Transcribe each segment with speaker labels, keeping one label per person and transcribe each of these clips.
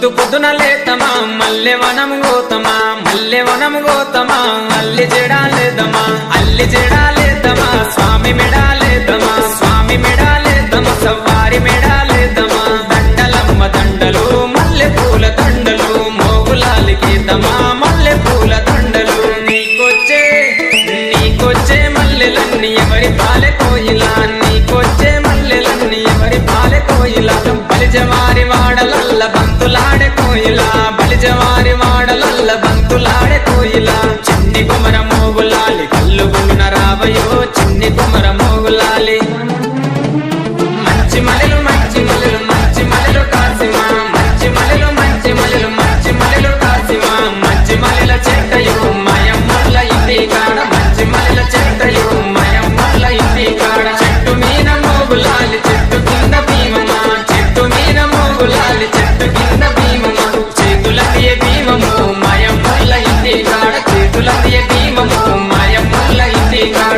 Speaker 1: పొద్దు పొద్దున లేతమా మల్లె వనం గోతమా మల్లె వనం గోతమా అల్లి జడాలేదమా అల్లి జడాలేదమా స్వామి మెడాలేదమా స్వామి మెడాలేదమా సవారి మెడాలేదమా దండలమ్మ దండలు మల్లె పూల దండలు మోగులాలికేదమా మల్లె పూల దండలు నీకొచ్చే మల్లెలన్నీ ఎవరి పాలె కోయిలా నీకొచ్చే మల్లెలన్నీ ఎవరి పాలె కోయిలా బలిజవారి వాడలల్ల బంతులాడే కోయిలా బలిజవారి వాడలల్ల బంతులాడే కోయిలా చిన్ని కుమర మోగులాలి కల్లు గులున రావయో చిన్ని కుమర మోగులాలి మంచి మలెలు మంచి మలెలు మంచి మలెలు కాసిమా మంచి మలెలు మంచి మలెలు మంచి మలెలు కాసిమా మంచి మలెల చెట్టయో మయమ్మల ఇంటి కాడ మంచి మలెల చెట్టయో మయమ్మల ఇంటి కాడ చెట్టు మీద మోగులాలి చెట్టు కింద భీమమా చెట్టు మీద మోగులాలి చెట్టు కింద భీమమా చేతులదియ భీమము మయమ్మల ఇంటి కాడ చేతులదియ భీమము మయమ్మల ఇంటి కాడ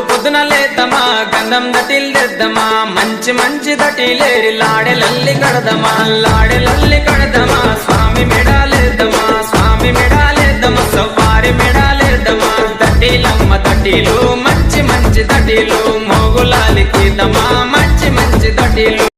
Speaker 1: పొద్దున లేతమా గంధం దటిల్దెద్దమా మంచి మంచి దటిలేరి లాడెలల్లి కడదమా లాడెలల్లి కడదమా స్వామి మెడాలేద్దమా స్వామి మెడాలేద్దమా సవారి మెడాలేద్దమా దటిలమ్మ దటిలు మంచి మంచి దటిలు మోగులాలికిదమా మంచి మంచి దటిలు